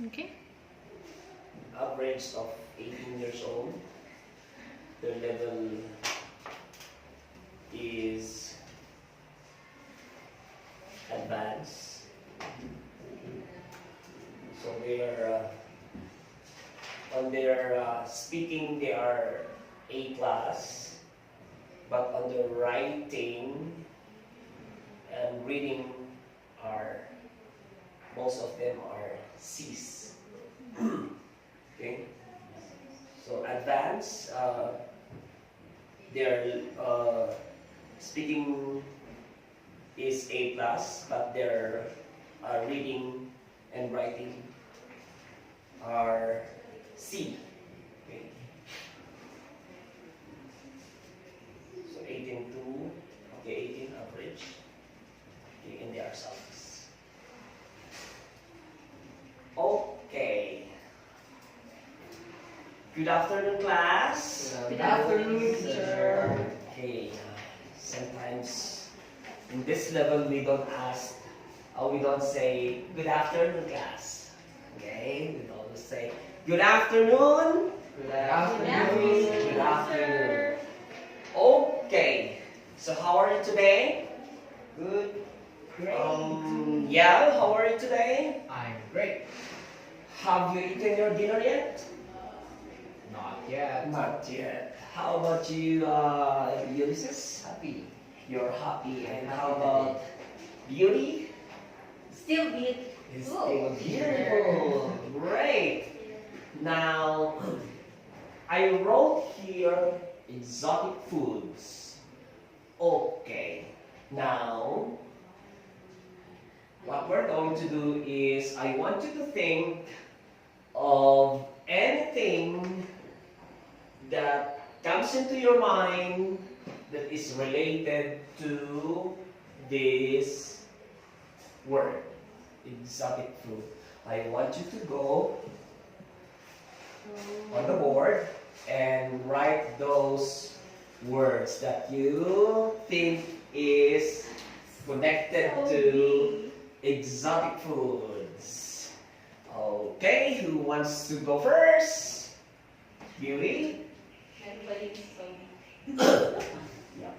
Okay. Average of 18 years old. Their level is advanced. So they are on their speaking they are A class, but on the writing and reading are most of them are C's. Okay, so advanced. Their speaking is A plus, but their reading and writing are C. Okay. So 18 okay, 18 average. Okay, and they are selfies. Okay. Good afternoon, class. Good afternoon, sir. Okay. Sometimes in this level we don't ask, or we don't say good afternoon, class. Okay, we always say good afternoon. Good afternoon. Good afternoon. Okay. So how are you today? Good. Great. Yeah. How are you today? I'm great. Have you eaten your dinner yet? Not yet. Not yet. How about you, Ulysses? Happy. You're happy. And how about Beauty? Still beautiful. It's still beautiful. Great. Now, I wrote here exotic foods. Okay. Now, what we're going to do is I want you to think of anything that comes into your mind that is related to this word, exotic food. I want you to go on the board and write those words that you think is connected to exotic foods. Okay, who wants to go first? Beauty? Everybody is so. Yeah.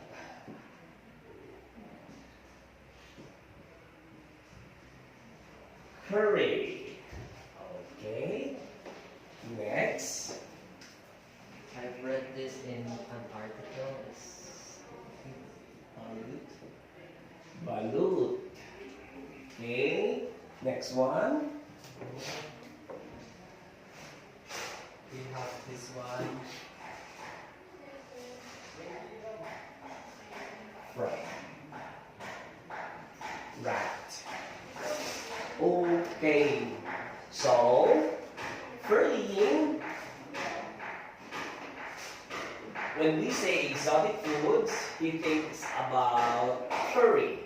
Curry. Okay. Next. I've read this in an article. Balut. Balut. Okay. Next one. We have this one. Right. Right. Okay. So, Ferlin, when we say exotic foods, he thinks about curry.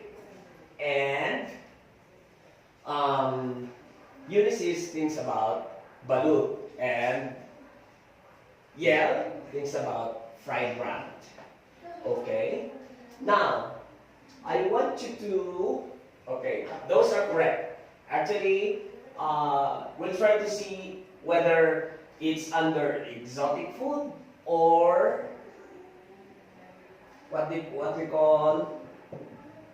And Ulysses thinks about balut. And Yel thinks about fried rat. Okay. Now, I want you to, okay, those are correct. Actually, we'll try to see whether it's under exotic food or what we call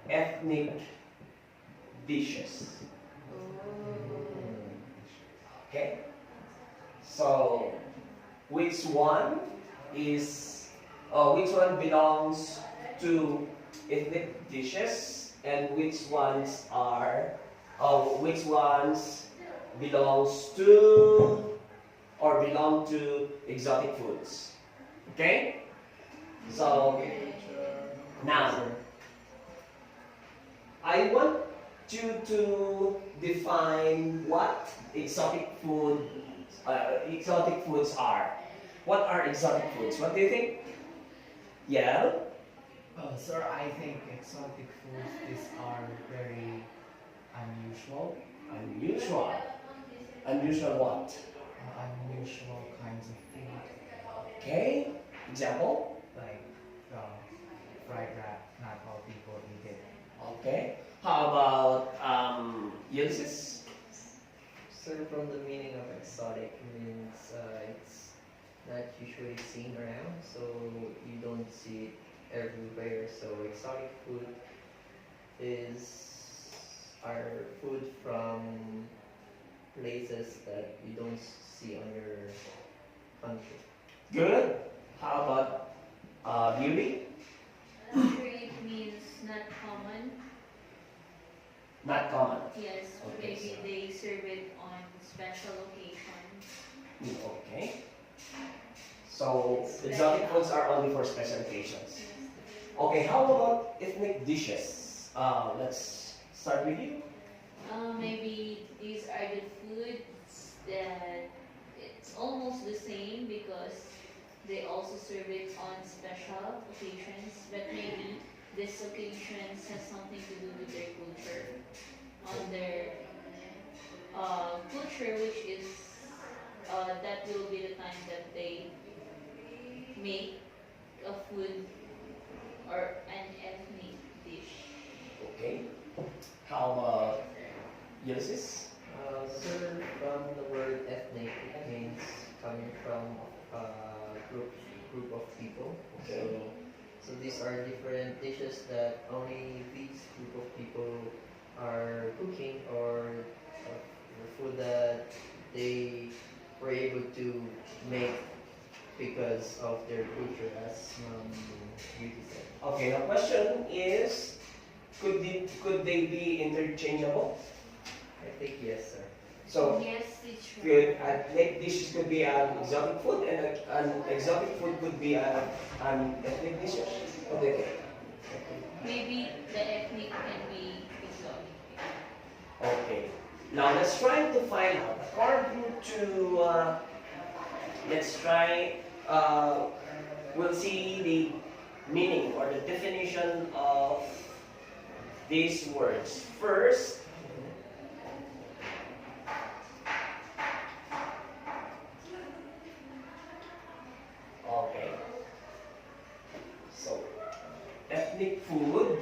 ethnic dishes. Okay? So, which one belongs to ethnic dishes and which ones belongs to or belong to exotic foods? Okay? So, now, I want you to define what exotic foods are. What are exotic foods? What do you think? Yeah? Sir, I think exotic foods, these are very unusual. Unusual. Unusual what? Unusual kinds of food. Okay. Example? Like fried rat, not all people eat it. Okay. How about Ulysses? Sir, from the meaning of exotic means it's not usually seen around, so you don't see it everywhere. So exotic food is our food from places that you don't see on your country. Good. How about beauty? Actually, it means not common. Not common. Yes, Okay, maybe so- they serve it on special occasions. Okay. So exotic foods are only for special occasions. Yes. Okay, how about ethnic dishes? Let's start with you. Maybe these are the foods that it's almost the same because they also serve it on special occasions, but maybe this occasions has something to do with their culture. On their culture, which is that will be the time that they make a food or an ethnic dish. Okay. How about Ulysses? Sir, from the word ethnic, it means coming from a group of people. Okay. So these are different dishes that only these group of people are cooking, or the food that they were able to make because of their culture, as Beauty said. Okay, the question is, could they be interchangeable? I think yes, sir. So Yes, teacher. good. Ethnic dishes could be an exotic food, and an exotic food could be an ethnic dish. Okay. Maybe the ethnic can be exotic. Okay. Now let's try to find out. According to, let's try. We'll see the meaning or the definition of these words. First, okay. So, ethnic food.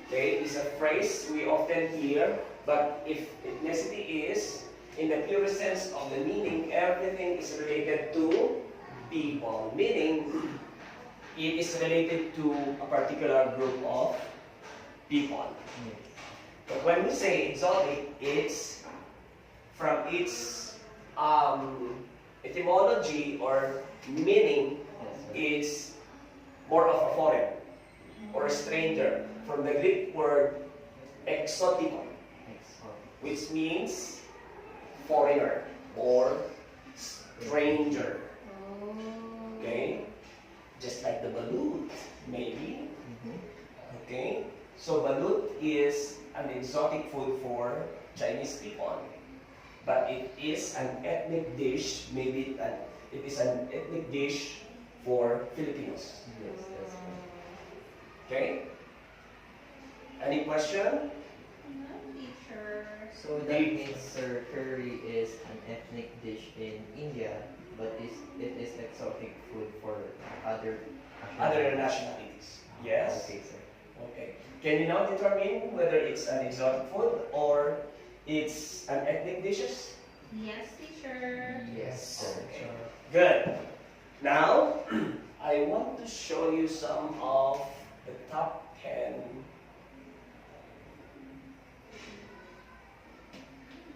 Okay, is a phrase we often hear, but if ethnicity is, in the purest sense of the meaning, everything is related to people. Meaning, it is related to a particular group of people. But when we say exotic, it's from its etymology or meaning, it's more of a foreign or a stranger. From the Greek word exotikon, which means foreigner or stranger. Oh. Okay? Just like the balut, maybe. Okay? So balut is an exotic food for Chinese people. But it is an ethnic dish, maybe it is an ethnic dish for Filipinos. Yes, that's right. Okay? Any question? No, teacher. So that means, sir, curry is an ethnic dish in India, but it is exotic food for other Other nationalities. Yes? Okay, sir. Okay. Can you now determine whether it's an exotic food or it's an ethnic dishes? Yes, teacher. Yes, sir. Okay. Good. Now, I want to show you some of the top 10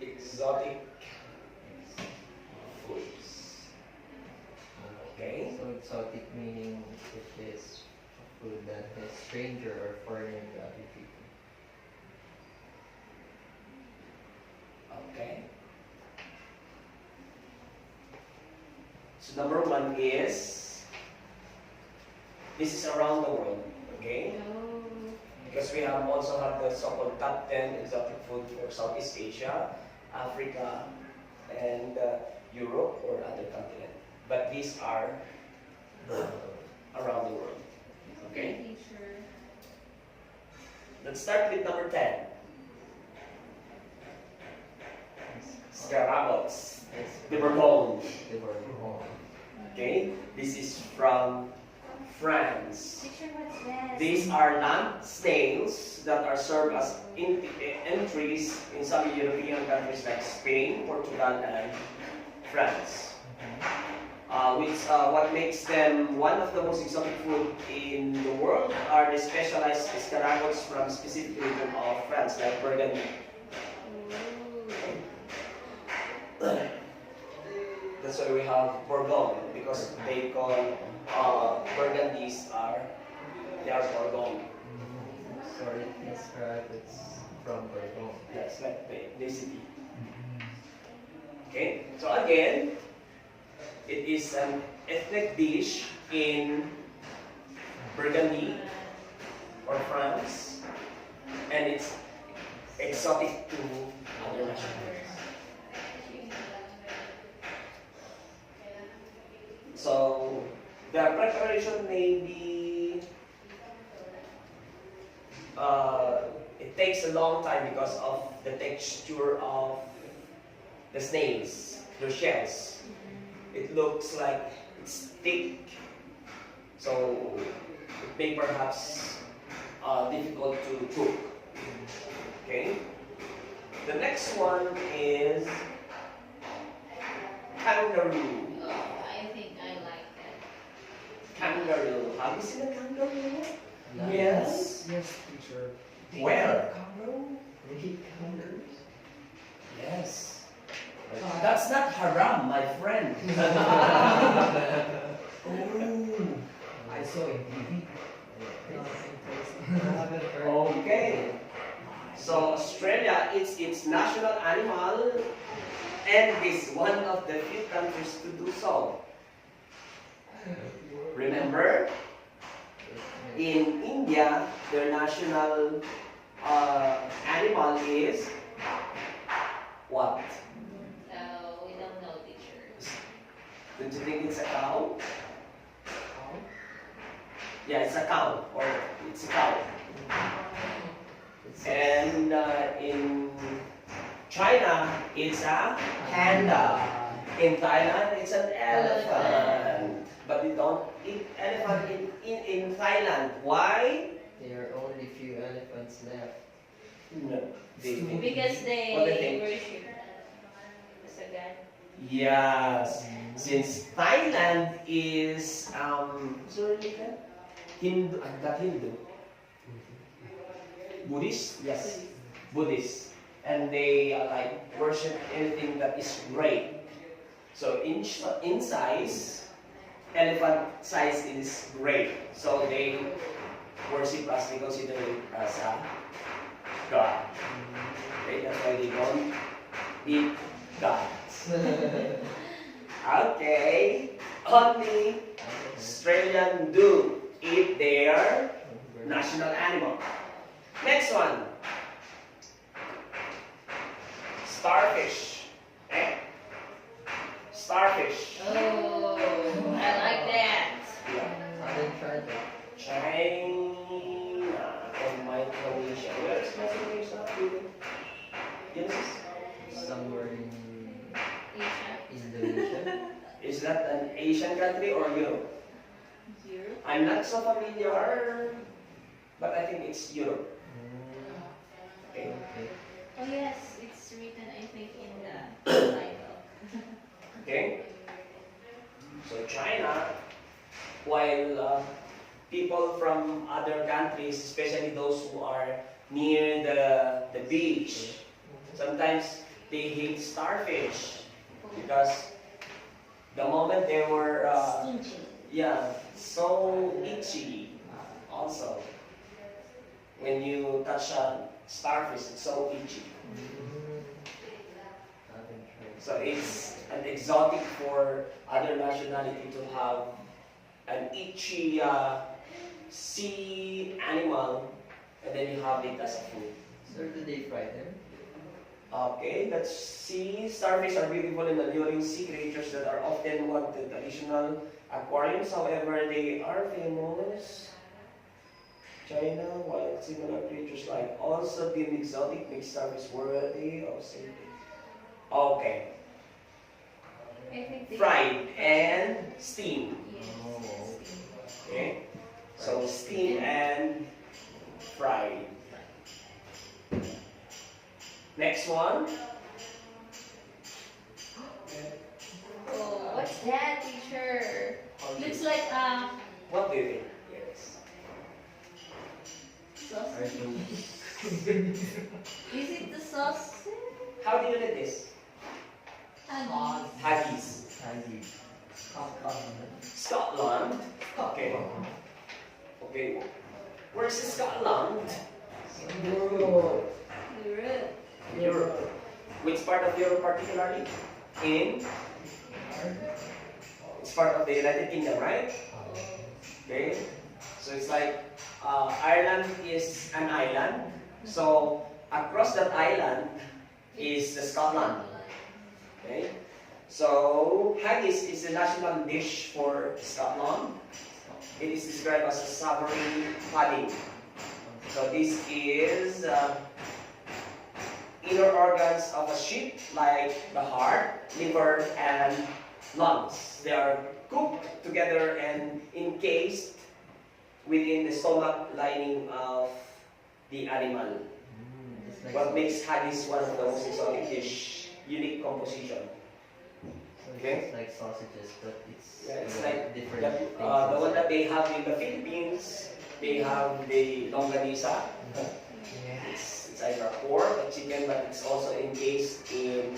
exotic foods. Okay? So exotic meaning it is a food that is stranger or foreign to other people. Okay. So number one is, this is around the world, okay? No. Because we have also have the so-called top 10 exotic food for Southeast Asia, Africa, and Europe or other continent. But these are around the world, okay? Teacher. Let's start with number 10. Scarabots, liver bones. They were all. Okay, this is from France. Teacher, what's that? These are lamb steaks that are served as entrée countries, in some European countries like Spain, Portugal, and France. What makes them one of the most exotic food in the world are the specialized escargots from specific region of France, like Burgundy. That's why we have Bourgogne, because they call Burgundies they are Bourgogne. Sorry, describe it's from Bourgogne. Yes, like the city. Okay, so again, it is an ethnic dish in Burgundy or France, and it's exotic to other nationalities. So the preparation may be, it takes a long time because of the texture of the snails, the shells. It looks like it's thick, so it may perhaps difficult to cook. Okay. The next one is kangaroo. Oh, I think I like that. Kangaroo. Have you seen a kangaroo? Nice. Yes. Yes, teacher. Where? Kangaroo? Really kangaroos? Yes. That's not haram, my friend. Oh, I saw in TV. I haven't heard. Okay. So Australia is its national animal and is one of the few countries to do so. Remember, in India, their national animal is what? We don't know, teacher. Don't you think it's a cow? Yeah, it's a cow, or it's a cow. And in China, it's a panda. In Thailand, it's an elephant. But we don't eat elephant in Thailand. Why? There are only few elephants left. No. Because they What do you think? worship as a god. Yes. Since Thailand is Hindu, not Hindu. Buddhist? Yes. Buddhist. And they like worship anything that is great. So in size, elephant size is great. So they worship us, they consider it as a god. Okay, that's why they don't eat gods. Okay, only Australian do eat their national animal. Next one, starfish. Okay? Starfish. Oh, I like that. Yeah. I haven't tried that. China and Micronesia. Where is Micronesia? Genesis? Somewhere in Asia, Indonesia. Is that an Asian country or Europe? Europe. I'm not so familiar, but I think it's Europe. Okay. Okay. Oh yes, it's written I think in the Bible. Okay. So China, while people from other countries, especially those who are near the beach, sometimes they hate starfish because the moment they were Stingy. yeah, so itchy. Also, when you touch a starfish, it's so itchy. I haven't tried. So it's an exotic for other nationality to have an itchy sea animal, and then you have it as a food. Sir, do they fry them? Okay, that's sea starfish are beautiful and alluring sea creatures that are often wanted traditional aquariums. However, they are famous. China, while similar creatures like also deemed exotic, make starfish worthy of safety. Okay, I think they fried and steamed. Yes. Oh. Steam. Okay, so steam and fried. Next one. Oh, what's that, teacher? Looks like What do you think? Yes. sausage. Is it the sausage? How do you read this? Haggis. Haggis. Scotland. Okay. Okay. Where's Scotland? Europe. Europe. Which part of Europe particularly? In? It's part of the United Kingdom, right? Okay. So it's like Ireland is an island. So across that island is the Scotland. Okay. So haggis is the national dish for Scotland. It is described as a savory pudding. So this is inner organs of a sheep, like the heart, liver, and lungs. They are cooked together and encased within the stomach lining of the animal. It's like What makes haggis one of the most exotic dish, unique composition. It's like sausages, but it's, Yeah, it's you know, like different the things one inside. that they have in the Philippines. They have the longganisa. It's either pork or chicken, but it's also encased in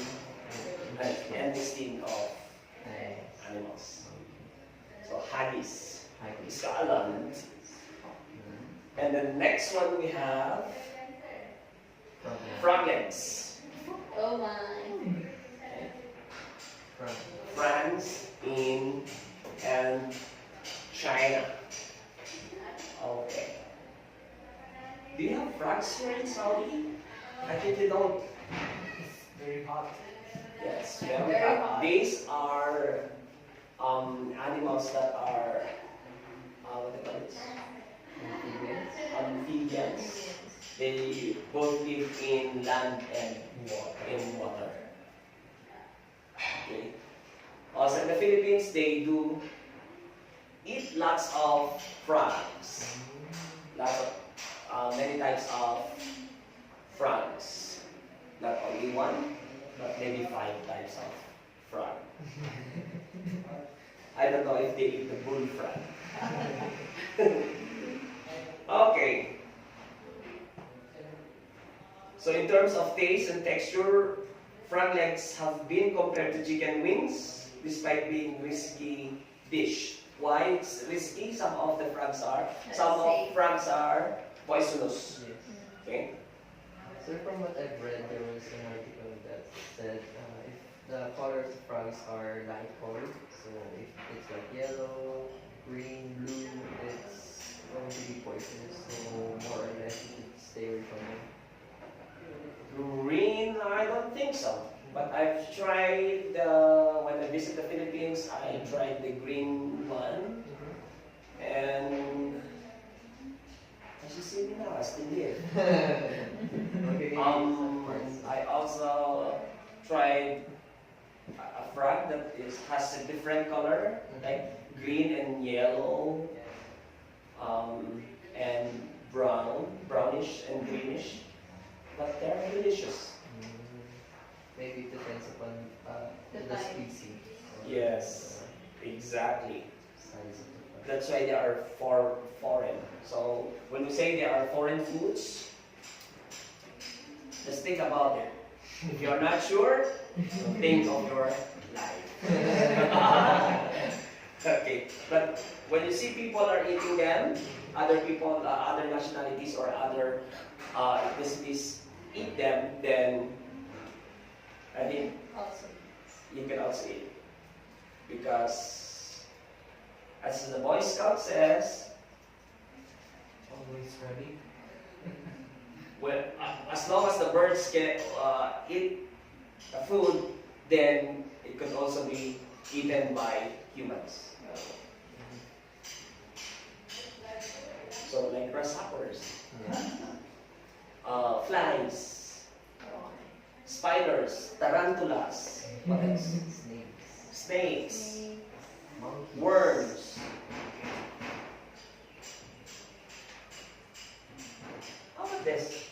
an intestine of animals. So haggis, Scotland. And the next one we have frog legs. Oh my. France and China. Okay. Do you have frogs here in Saudi? I think you don't. It's very hot. Yes, very Very hot. hot. These are animals that are what do you call it? Amphibians. They both live in land and in water. Okay. Also in the Philippines, they do eat lots of frogs. Lots of many types of frogs. Not only one, but maybe 5 types of frog. I don't know if they eat the bullfrog. Okay. So in terms of taste and texture, frog legs have been compared to chicken wings despite being risky dish. Why it's risky? Some of the frogs are. Some of frogs are poisonous. Yes. Okay? So from what I've read, there was an article that said if the colors of frogs are light colored, so if it's like yellow, green, blue, it's going to be poisonous. So more or less you should stay away from them. Green, I don't think so. But I've tried, when I visit the Philippines, I tried the green one. And as you see me now, I still live. Okay. I also tried a frog that has a different color, like green and yellow, and brownish and greenish. But they're delicious. Maybe it depends upon The the type. species. or Yes, exactly. Size of the frog. That's why they are foreign. So when we say they are foreign foods, just think about it. If you're not sure, think of your life. Okay, but when you see people are eating them, other people, other nationalities or other ethnicities eat them, then I think Also. you can also eat. Because as the Boy Scout says, Always ready. well, as long as the birds can eat the food, then it could also be eaten by humans. So like grasshoppers, flies, spiders, tarantulas, what else? Snakes. Snakes, Monkeys. worms. How about this?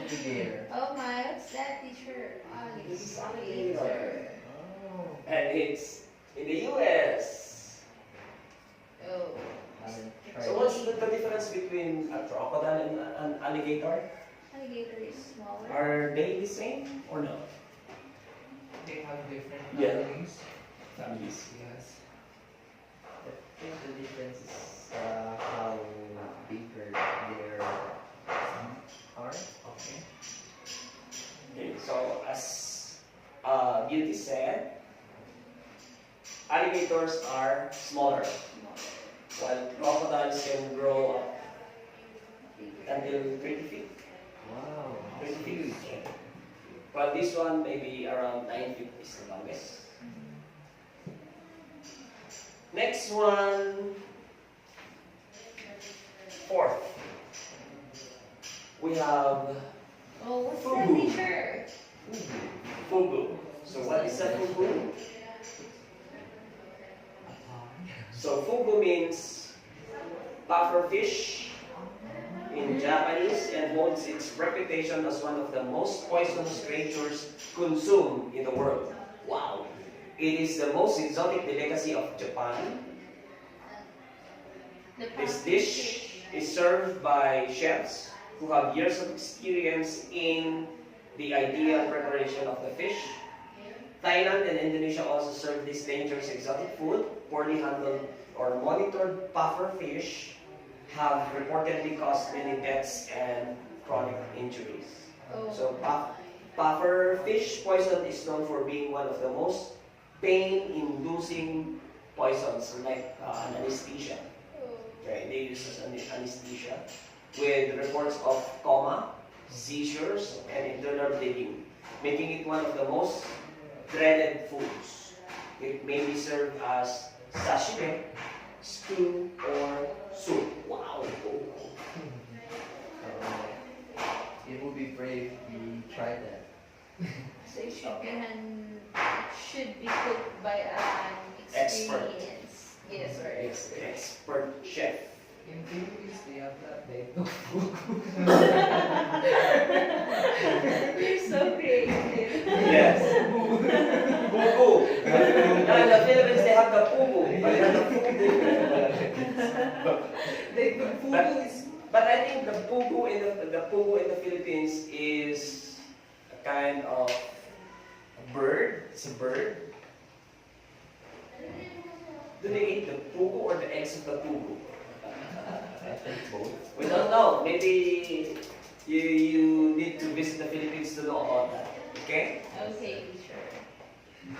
Alligator. Oh my, what's What's that, teacher? This is alligator. Oh. And it's in the US. Oh. Haven't tried. So what's the difference between a crocodile and an alligator? Alligator is smaller. Are they the same or no? They have different Yeah. families. Families. Yes. I think the difference is how bigger their are. Okay. Okay, so as Beauty said, alligators are smaller, while crocodiles can grow up until 20 feet. Wow. 20 feet. While this one maybe around 9 feet is the longest. Next one, fourth. We have Oh, what's that, Fugu. teacher? fugu. So what is a fugu? So fugu means puffer fish in Japanese and holds its reputation as one of the most poisonous creatures consumed in the world. Wow! It is the most exotic delicacy of Japan. The This puffer dish fish. is served by chefs who have years of experience in the ideal preparation of the fish. Thailand and Indonesia also serve this dangerous exotic food. Poorly handled or monitored puffer fish have reportedly caused many deaths and chronic injuries. Oh. So puffer fish poison is known for being one of the most pain-inducing poisons, like an anesthesia. Okay, they use as an anesthesia with reports of coma, seizures, and internal bleeding, making it one of the most dreaded foods. It may be served as sashimi, stew, or soup. Wow! It would be brave if we tried that. So it should be cooked by an Expert. experienced. Yes, or Expert chef. In Philippines, they have that. They do fugu. You're so creative. Yes. Pugu. Now in the Philippines, they have the pugu. But not the fugu. They do fugu is But I think the pugu in the Philippines is a kind of a bird. It's a bird. Do they eat the pugu or the eggs of the pugu? I think both. We don't know. Maybe you need to visit the Philippines to know about that. Okay? Okay, teacher.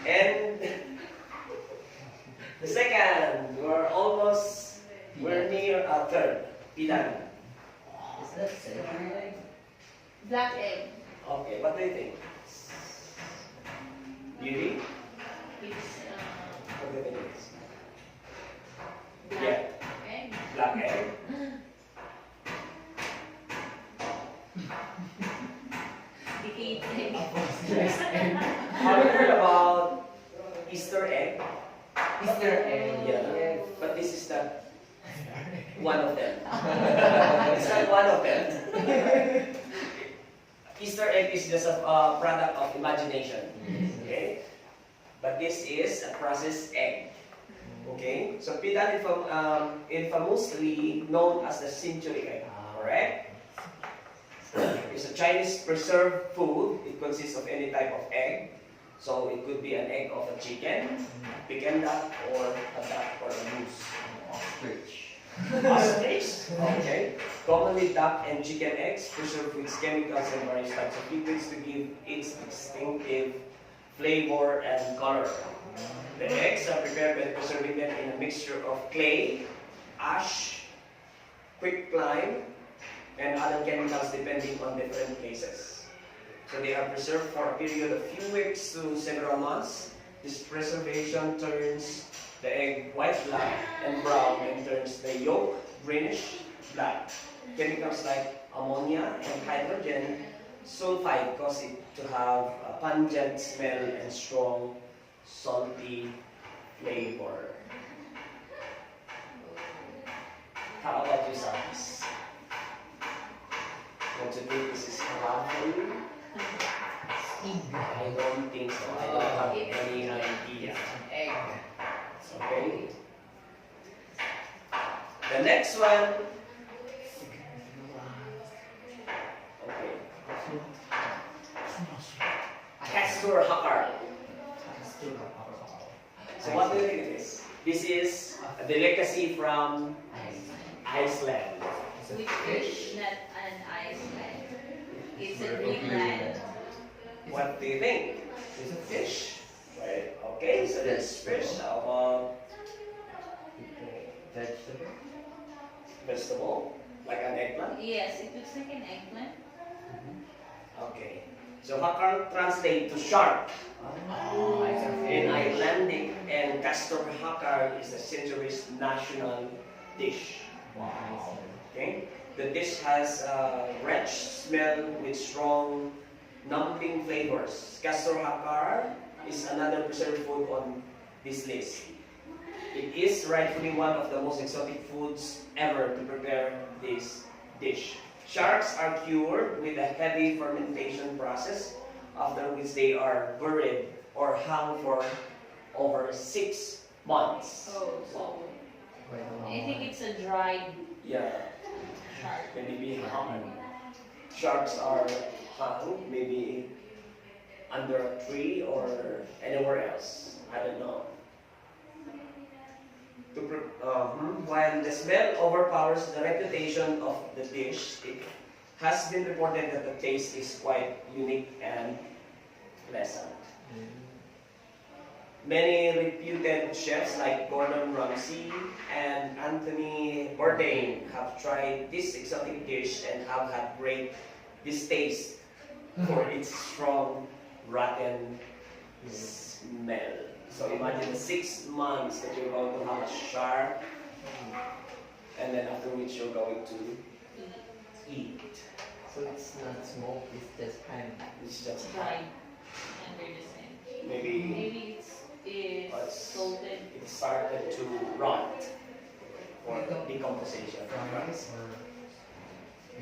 And the second, we're near a third. Pidan. Is that century egg? Black egg. Okay, what do you think? Beauty? It's What do you think it is? black Yeah, egg. black egg. Decayed egg. yes, and Have you heard about Easter egg? Easter egg. Yeah, but this is not one of them. It's not one of them. Easter egg is just a product of imagination. Okay? But this is a processed egg. Okay? So pidan infamously known as the century egg. Correct? It's a Chinese preserved food. It consists of any type of egg. So it could be an egg of a chicken, pecan duck, or a duck or a goose. Ostrich. Ostrich? Okay. Commonly duck and chicken eggs preserved with chemicals and various types of liquids to give its distinctive flavor and color. The eggs are prepared by preserving them in a mixture of clay, ash, quicklime, and other chemicals depending on different places. So they are preserved for a period of few weeks to several months. This preservation turns the egg white black and brown and turns the yolk greenish black. Chemicals like ammonia and hydrogen sulfide cause it to have a pungent smell and strong salty flavor. How about you, Savis? Want to think this is halal for you? I don't think so. I don't have any idea. An egg. Okay. The next one. Okay. Castor Hakar. So what do you think of this? This is a delicacy from Iceland. With fish, not an Iceland. It's a Greenland. What do you think? Is it fish? Right. Okay, so that's fish. How about Vegetable. vegetable? Like an eggplant? Yes, it looks like an eggplant. Okay. So Hakar translate to shark Oh, it's a in fish. Icelandic, and Castor Hakar is the century's national dish. Wow. Okay? The dish has a rich smell with strong numbing flavors. Castor Hakar is another preserved food on this list. It is rightfully one of the most exotic foods ever to prepare this dish. Sharks are cured with a heavy fermentation process, after which they are buried or hung for over 6 months. Oh, so Quite a long I think one. it's a dried Yeah, shark. maybe hung. Sharks are hung, maybe under a tree or anywhere else. I don't know. While the smell overpowers the reputation of the dish, it has been reported that the taste is quite unique and pleasant. Many reputed chefs like Gordon Ramsay and Anthony Bourdain have tried this exotic dish and have had great distaste for its strong, rotten smell. So imagine the 6 months that you're going to have a shark, and then after which you're going to eat. So it's not smoked, it's just hand. It's just Dried under the sand. maybe Maybe it's salted. it started to rot or decomposition. Fries or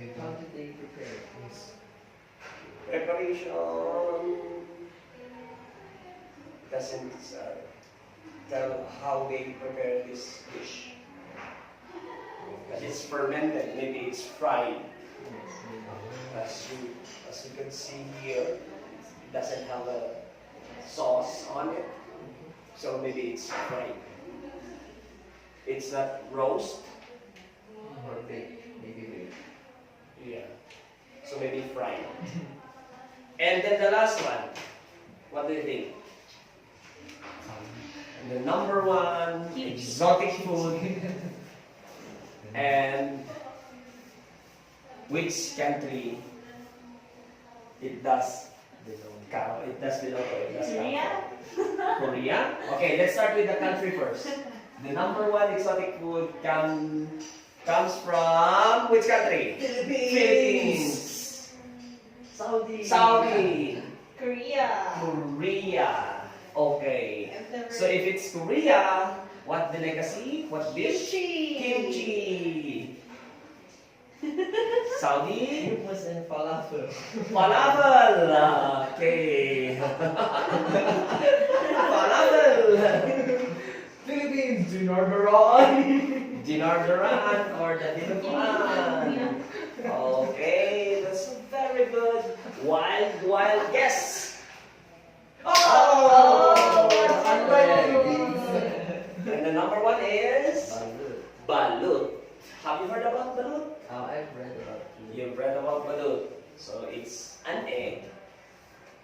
with How did they prepare it? Preparation doesn't tell how they prepare this dish. But it's fermented, maybe it's fried. As you can see here, it doesn't have a sauce on it, so maybe it's fried. It's not roast, Or baked, maybe baked. yeah. So maybe fried. And then the last one, what do you think? The number one exotic food, and which country it does belong? It does belong to. It does come from. Korea. Okay, let's start with the country first. The number one exotic food comes from which country? Philippines. Saudi. Korea. Korea. Okay. I've never- So if it's Korea, what delicacy? What dish? Kimchi. Kimchi. Saudi? Hummus and falafel. Falafel. Okay. Falafel. Philippines, Dinar Baron. Dinar Duran or the Dinuguan. Okay, that's very good. Wild guess. Oh! And the number one is Balut. balut. Have you heard about balut? I've read about it. You've read about balut. So it's an egg.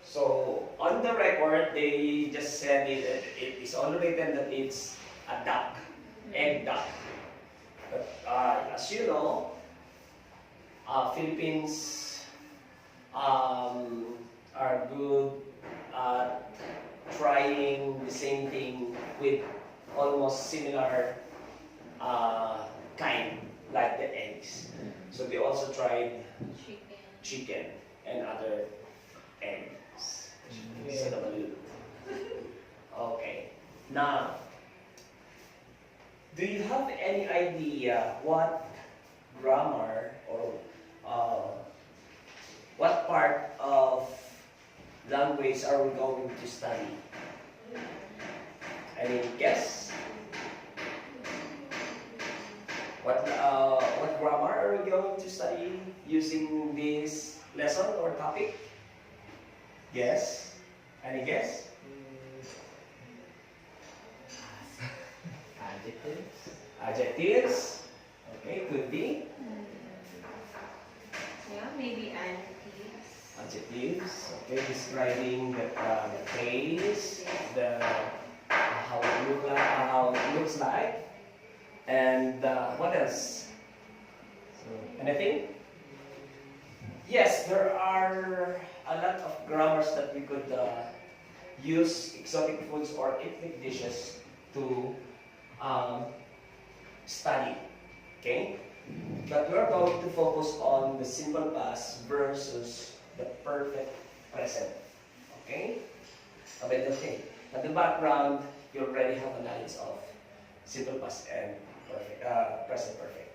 So on the record, they just said it is only written that it's a duck, egg duck. But as you know, Philippines are good at trying the same thing with almost similar kind, like the eggs. So they also tried Chicken. chicken and other eggs. Instead of balut. Okay. Now, do you have any idea what grammar or what part of the language are we going to study? Any guess? What grammar are we going to study using this lesson or topic? Guess? Any guess? Adjectives. Adjectives. Okay, could be. Yeah, maybe adjectives. Adjectives. Okay, describing the face, the how it looks like, and what else? So, Anything? Yes, there are a lot of grammars that we could use exotic foods or ethnic dishes to study. Okay? But we're going to focus on the simple past versus the perfect present. Okay? Okay. At the background, you already have a knowledge of simple past and present perfect.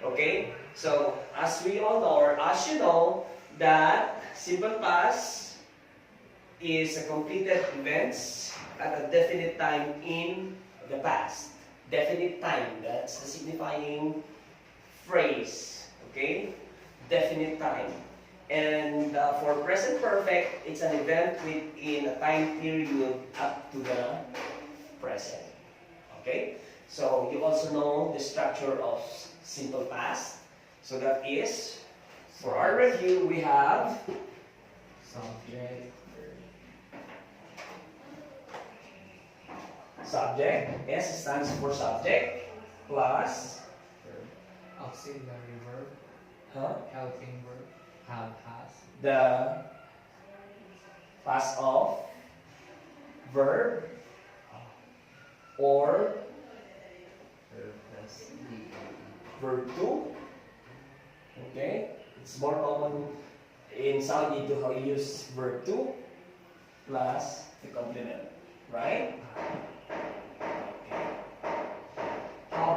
Okay? So, as we all know, or as you know, that simple past is a completed events at a definite time in the past. Definite time, that's the signifying phrase. Okay? Definite time. And for present perfect, it's an event within a time period up to the present. Okay? So you also know the structure of simple past. So that is, for our review, we have Subject. subject. S stands for subject plus Auxiliary verb. Helping verb. Have, has. the past of verb or verb plus the verb to. Okay, it's more common in Saudi to use verb to plus the complement, right? Okay. How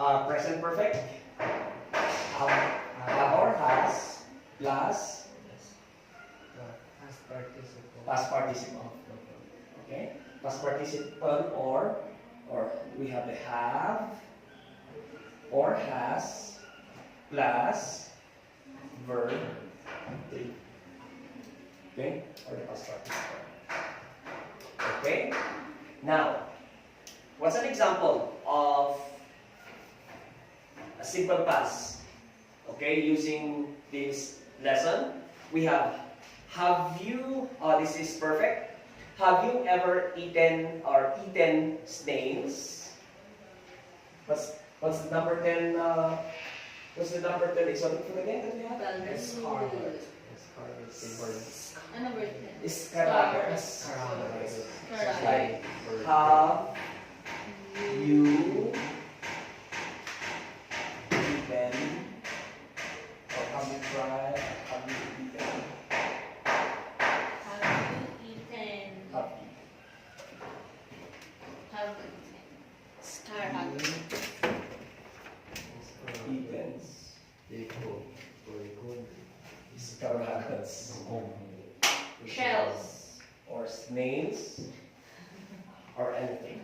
about present perfect? Have or has plus The past participle. past participle. Okay, past participle or we have the have or has plus verb to. Okay, or the past participle. Okay, now what's an example of a simple past? Okay, using this lesson, we have you, this is perfect. Have you ever eaten or eaten snails? What's the number 10, what's the number 10 exotic food again that we have? Escargot. Escargot, same word. Number 10. Escargots. Escargots. Like, Verb. have you eaten or have you tried, have you eaten, Have you eaten? have Have you eaten? Scarab. eaten escargots Shells. or snails or anything.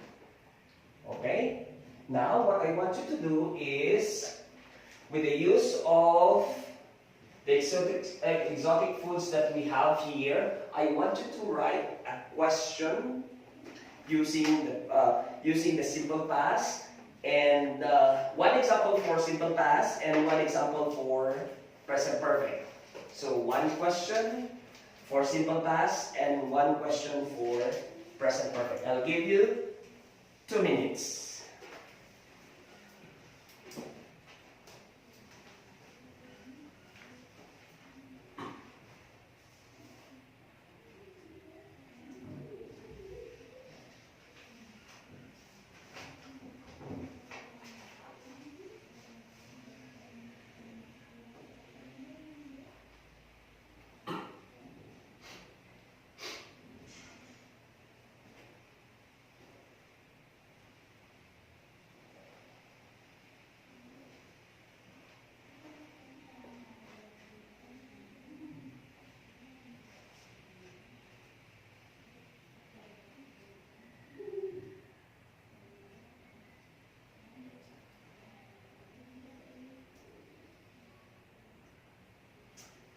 Okay? Now, what I want you to do is, with the use of the exotic foods that we have here, I want you to write a question using the simple past, and one example for simple past and one example for present perfect. So one question for simple past and one question for present perfect. I'll give you 2 minutes.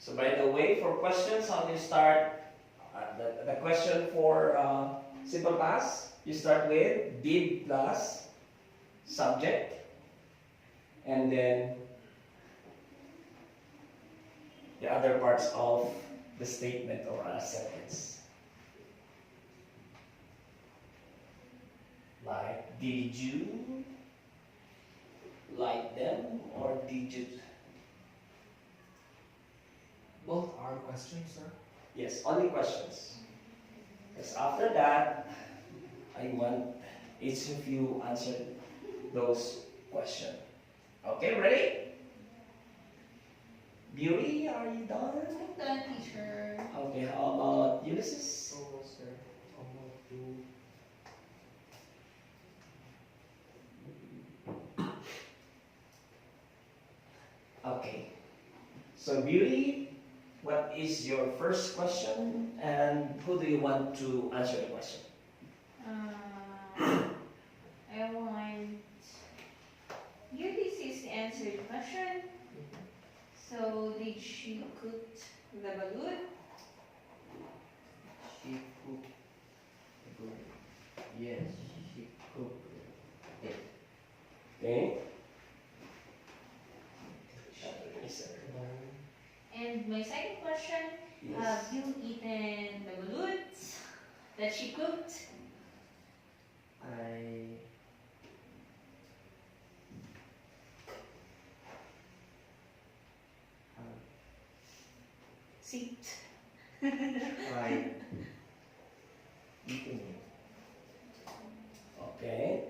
So by the way, for questions, how do you start? The question for simple past, you start with did plus subject, and then the other parts of the statement or a sentence. Like, did you like them, or did you? Both are questions, sir. Yes, only questions. Because after that, I want each of you answer those questions. Okay, ready? Beauty, are you done? I'm done, teacher. Okay, how about Ulysses? Almost, sir. Almost two. Okay. So Beauty, what is your first question, and who do you want to answer the question? I want Ulysses to answer the question. So, did she cook the balut? She cooked good. Yes, she cooked it. Okay. And my second question, have you eaten the balut that she cooked? I Sit. tried eating it. Okay.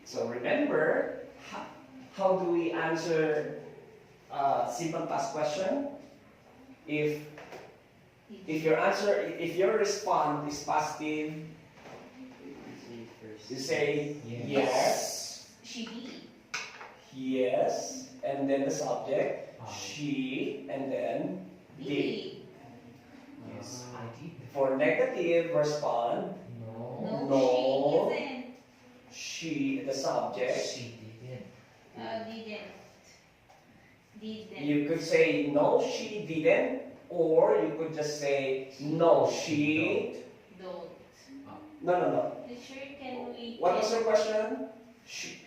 So remember, how do we answer simple past question? If your response is positive, See first. you say Yes. yes, She did. yes, and then the subject, I. she, and then did. Did. Yes, I did. For negative, respond No. No, No. she isn't. she, the subject. She didn't. Didn't. You could say no, she didn't, or you could just say no, she. Don't. No. Teacher, can we? What was your question?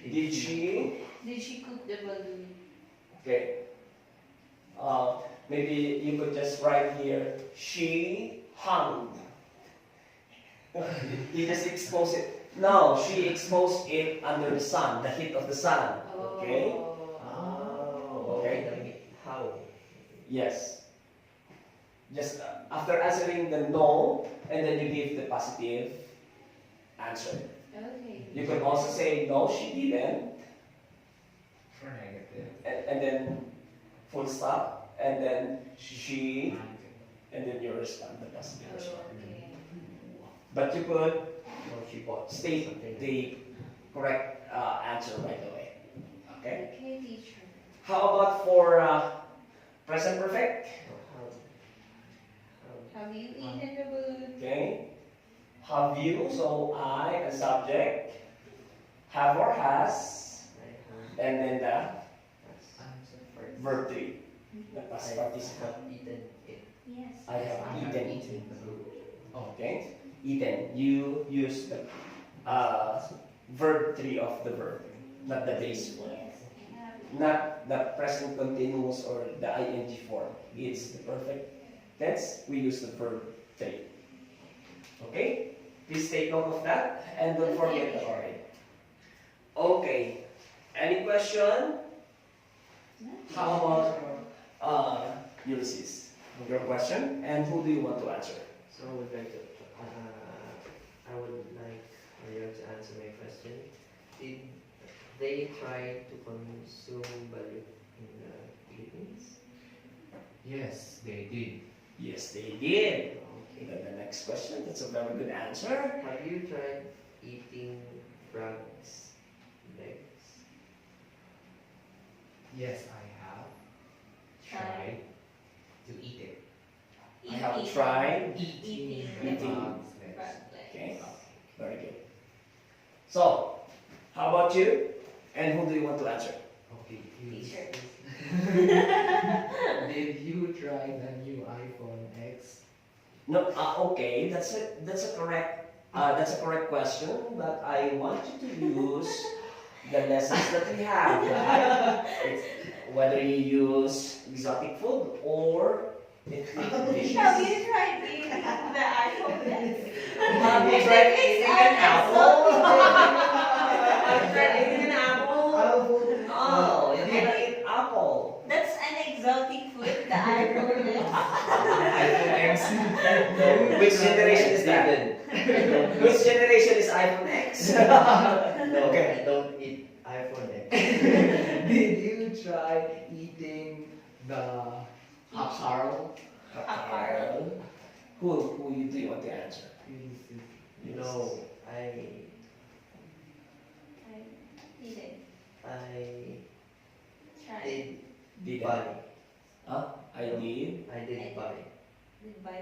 Did she? Did she cook the balloon? Okay. Maybe you could just write here, she hung. You just expose it. No, she exposed it under the sun, the heat of the sun. Okay? Oh, Okay. okay. How? Yes. Just after answering the no, and then you give the positive answer. Okay. You can also say no, she didn't, For negative. and then full stop, and then she, and then you respond the positive response. Okay. But you could Oh, she bought state something. the correct answer right away. Okay? Okay, teacher. How about for present perfect? Oh, how? Have you eaten the balloon? Okay. Have you, so I, a subject, have or has, I and then the Answer first. verb 3, the past have participle. eaten it. Yes. I have I have eaten. eaten the food. Okay? Eaten. You use the verb 3 of the verb, not the base form. Yes, I have. Not the present continuous or the ing form. It's the perfect tense. We use the verb 3. Okay? Please take note of that and don't forget the order. Okay. Any question? How about Ulysses? Your question, and who do you want to answer? So I would like to, I would like you to answer my question. Did they try to consume balut in the Philippines? Yes, they did. Yes, they did. Okay. Then the next question, that's a very good answer. Have you tried eating frogs' legs? Yes, I have tried to eat it. I have tried. Eating. Eating. Frog's legs. Frog legs. Okay, very good. So, how about you? And who do you want to answer? Okay, Teacher. Did you try the new iPhone X? No, okay, that's a correct question, but I want you to use the lessons that we have. It's, whether you use exotic food or ethnic dishes. Have you tried eating the iPhone X? Have you I tried think it's eating an apple? exotic. Have you tried eating an apple? Oh, you cannot eat apple. That's an exotic food, the iPhone X. iPhone X. Which generation is that? Which generation is iPhone X? No, Okay. I don't eat iPhone X. Did you try eating the apparel? Apparel. Who do you want to answer? No, I Didn't try. did Did buy. I did. I did buy. Did buy.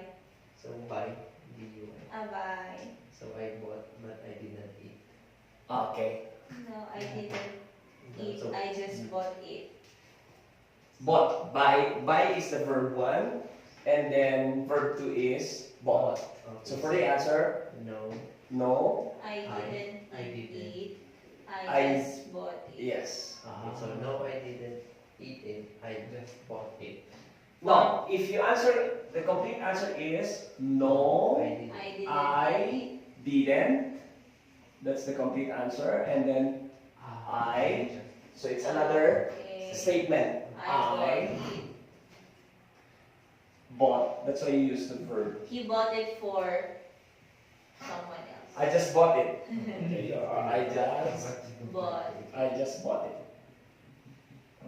So buy, B-U-Y. Buy. So I bought, but I did not eat. Okay. No, I didn't eat. So, I just bought it. Bought. Buy is the verb one, and then verb two is bought. okay. So for the answer, No, no, I didn't I didn't. eat. I- I just bought it. yes. so no, I didn't eat it. I just bought it. No, if you answer, the complete answer is no, I did. I didn't. I didn't. That's the complete answer, and then so it's another Okay. statement. I bought I it. bought. That's why you use the verb. He bought it for someone else. I just bought it. Okay, I just bought it.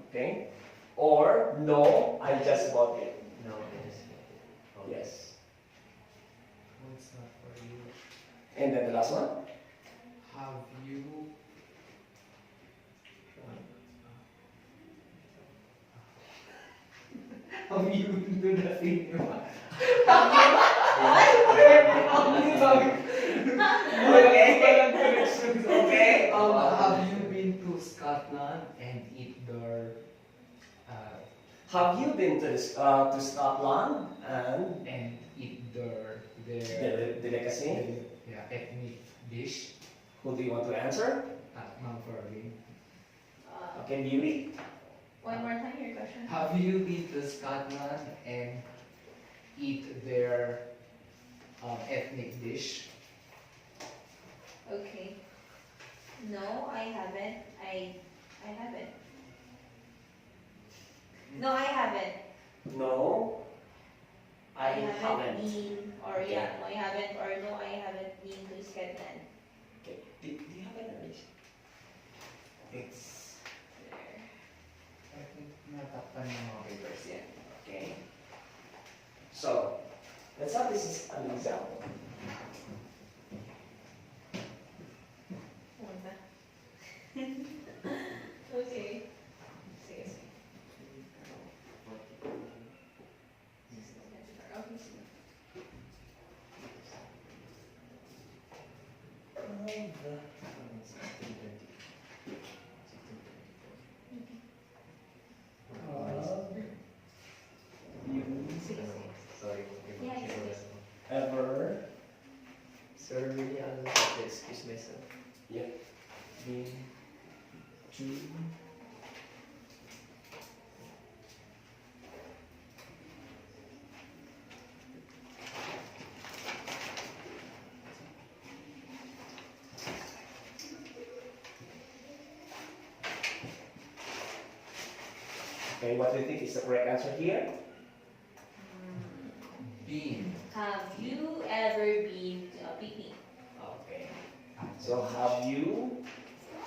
Okay? Or no, I just bought it. No, I just bought it. Okay. Yes. What's not for you? And then the last one? Have you have you been to the cinema? Okay. Have you been to Scotland and eat their Have you been to Scotland and eat their delicacy? ethnic dish? Who do you want to answer? Ma'am Fergie. Okay, Beauty. One more time your question. Have you been to Scotland and eat their ethnic dish? Okay. No, I haven't. I haven't. No, I haven't. No, I haven't haven't. been, or Okay. yeah, no, I haven't, or no, I haven't been to Scotland. Okay. Do you have an erase? It's There. I think natakpan yung mga papers yan. okay. So, let's have this as an example. One ba? Okay. Sige, sige. Okay, sige. You Sige, sige. Sorry. Yeah, it's ever Sir, really, I don't have to excuse myself. been to Okay, what do you think is the correct answer here? Bean. Have you ever been to a picnic? Okay. So have you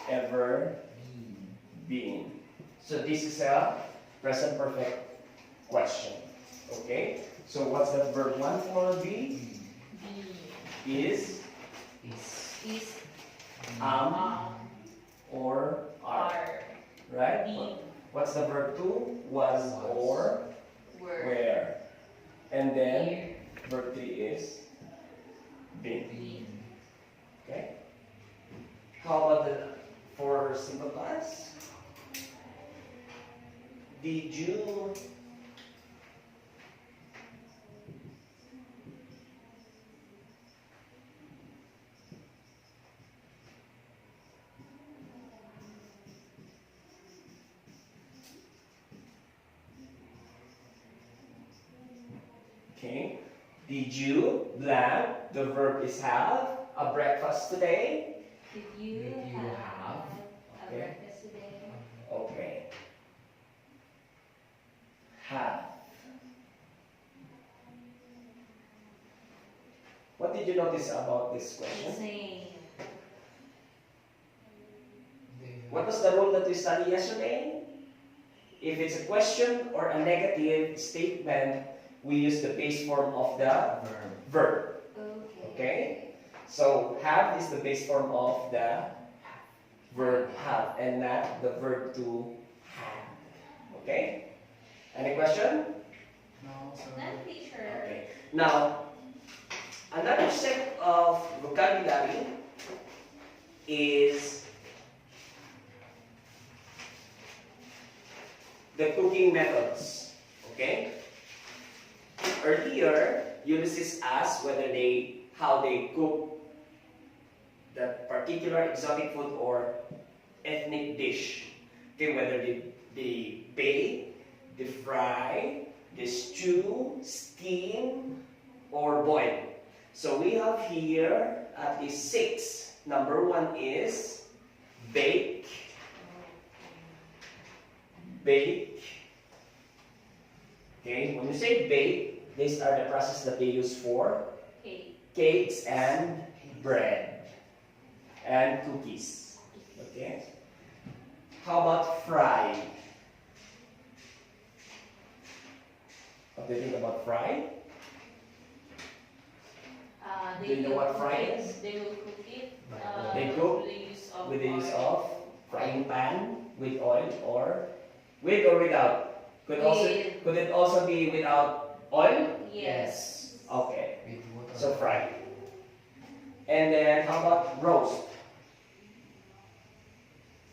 ever been? So this is a present perfect question. Okay? So what's the verb one for be? Be. Is, Is. or are. Are. Right? Be. What's the verb two? Was or Were. where. And then Here. verb three is been. Been. Okay? How about the for simple class? did you Okay. Did you, blank, the verb is have, a breakfast today? Did you Did you have a Okay. breakfast today? Okay. Have. What did you notice about this question? Same. What was the rule that we studied yesterday? If it's a question or a negative statement, we use the base form of the verb. Okay. Okay? So, have is the base form of the verb have and not the verb to have. Okay? Any question? No, sir. Not teacher. Okay. Now, another set of vocabulary is the cooking methods. Okay? Earlier, Ulysses asked how they cook that particular exotic food or ethnic dish. Okay, whether they bake, they fry, they stew, steam, or boil. So we have here at least 6. Number 1 is bake. Bake. Okay, when you say bake, these are the processes that they use for Cake. cakes and bread and cookies. Okay. How about fry? What do you think about fry? They Do you know will what cook fry it. is? They will cook it. They cook with the use of with the use oil. of frying pan with oil or with or without? With. Could it also be without oil? Yes. Okay. With water. So fry. And then how about roast?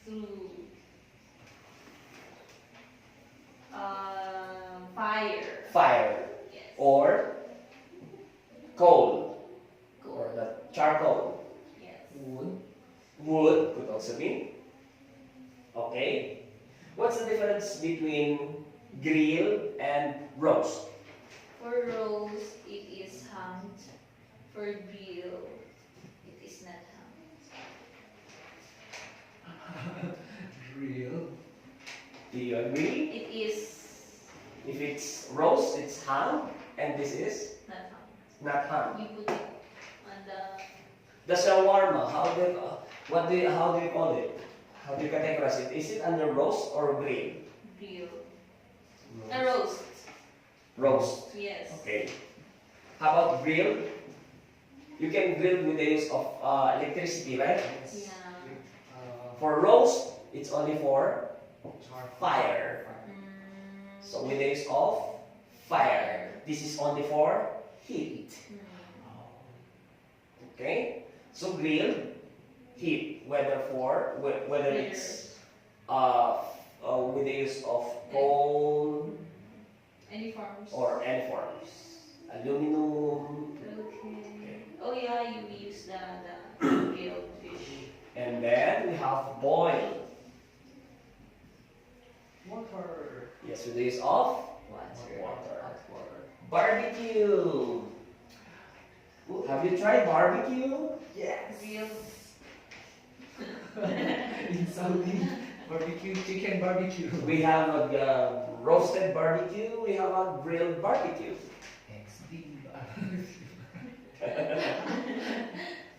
Through fire. Fire. Yes. Or coal. Or Cool. the charcoal. Yes. Wood could also be. Okay. What's the difference between grill and roast? For roast, it is hanged. For grill, it is not hanged. Real. Do you agree? It is If it's roast, it's hung, and this is not hanged. not hung. You put it on the The shawarma, how do you call it? How do you categorize it? Is it under roast or grill? grill. A roast. Roast. Yes. Okay. How about grill? You can grill with the use of electricity, right? Yeah. For roast, it's only for Charcoal. fire. So with the use of fire. This is only for heat. Okay? So grill, heat, whether it's with the use of coal Any forms? or any forms. Aluminum. Okay. Oh yeah, you use the grilled fish. And then we have boil. Water. Yes, with the use of Water. water. Hot water. Barbecue. Have you tried barbecue? Yes. Grilled. In Saudi, barbecue, chicken barbecue. We have a roasted barbecue. We have a grilled barbecue. XD.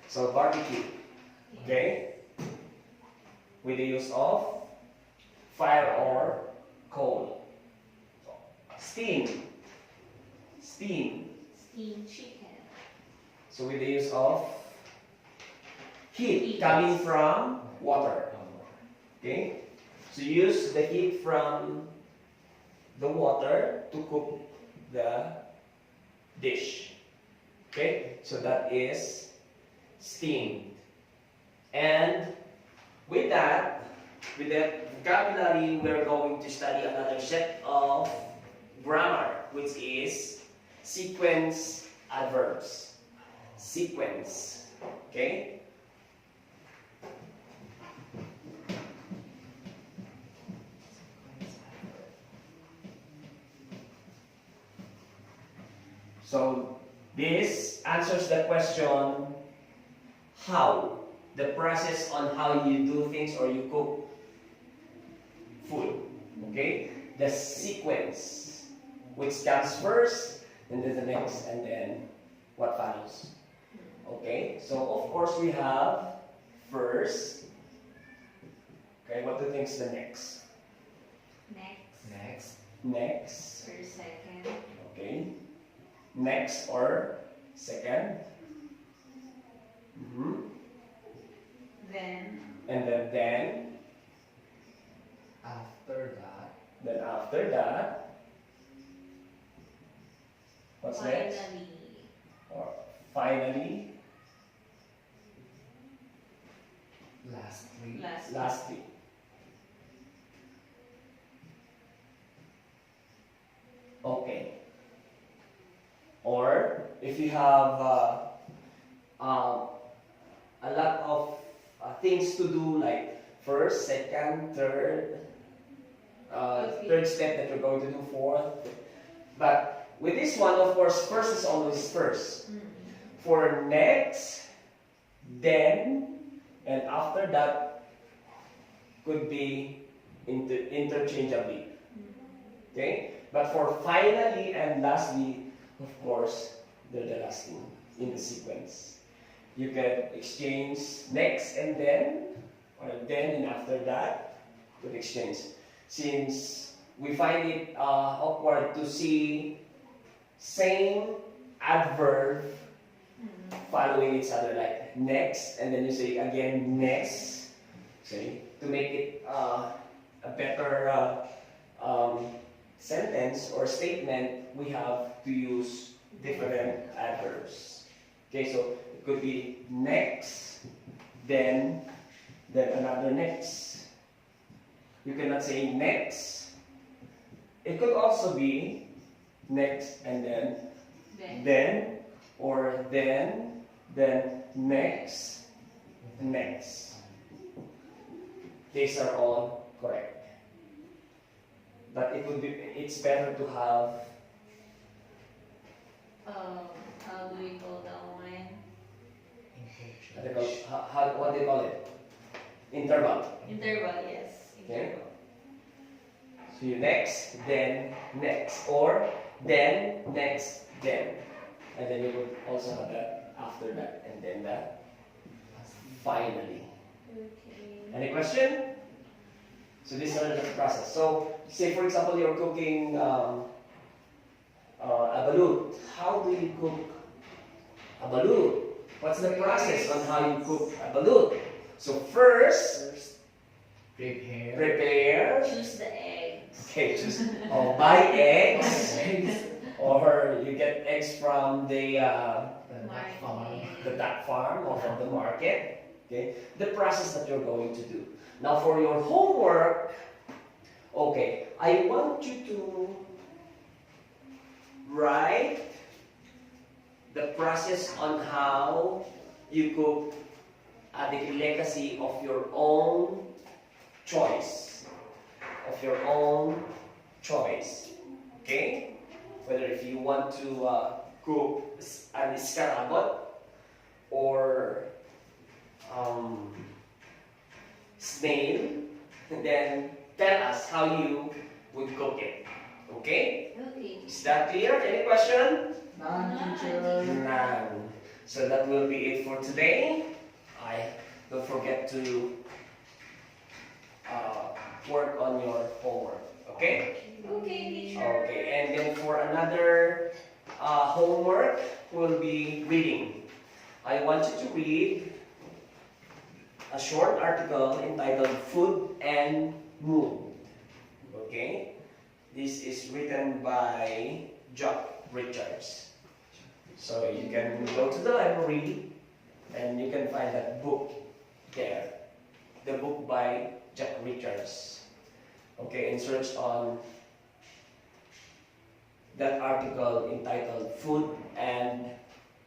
So barbecue. Okay? With the use of fire or coal. Steam. Steam. Steamed chicken. So with the use of heat Heat. coming from water. Okay? So use the heat from the water to cook the dish. Okay? So that is steamed. And with that vocabulary, we're going to study another set of grammar, which is sequence adverbs. Sequence. Okay? So this answers the question how, the process on how you do things or you cook food. Okay? The sequence, which comes first, and then the next, and then what follows. Okay? So of course we have first. Okay, what do you think is the next? Next. Next. Or second. Okay. Next or second. Then. And then After that, then after that, what's next? Finally. Or finally, lastly, lastly. Okay. Or if you have a lot of things to do, like first, second, third, third step that you're going to do fourth. But with this one, of course, first is always first. For next, then, and after that could be interchangeably. Okay? But for finally and lastly, of course, they're the last thing in the sequence. You can exchange next and then, or then and after that, could exchange. Since we find it awkward to see same adverb following each other, like next, and then you say again next. See, to make it a better sentence or statement, we have to use different adverbs. Okay, so it could be next, then another next. You cannot say next. It could also be next and then, or then next, next. These are all correct. But it's better to have how do we call that one? what do you call it? Interval. Interval, yes. Okay. Interval. So you next, then next, or then next, then, and then you would also have that after that, and then that. Finally. Okay. Any question? So this is the process. So say for example you're cooking a balut. How do you cook a balut? What's the process on how you cook a balut? So first prepare. Choose the eggs. Okay, choose. Buy eggs, or you get eggs from the duck farm or from the market. Okay, the process that you're going to do. Now for your homework, okay, I want you to write the process on how you cook the delicacy of your own choice. Okay? Whether if you want to cook an escargot or snail, then tell us how you would cook it. Okay? Okay. Is that clear? Any question? None, teacher. None. So that will be it for today. Don't forget to work on your homework. Okay? Okay, teacher. Okay. And then for another homework will be reading. I want you to read a short article entitled Food and Mood. Okay? This is written by Jack Richards. So you can go to the library and you can find that book there. The book by Jack Richards. okay, and search on that article entitled Food and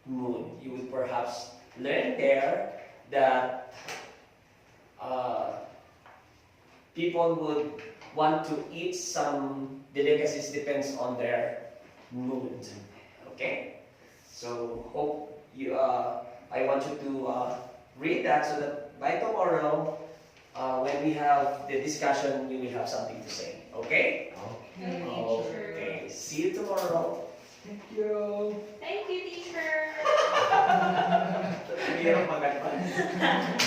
Mood. You would perhaps learn there that people would want to eat some delicacies depends on their mood. Okay? So hope you I want you to read that so that by tomorrow when we have the discussion you will have something to say. Okay? Okay. Okay. See you tomorrow. Thank you. Thank you, teacher. Hirap mag-advance.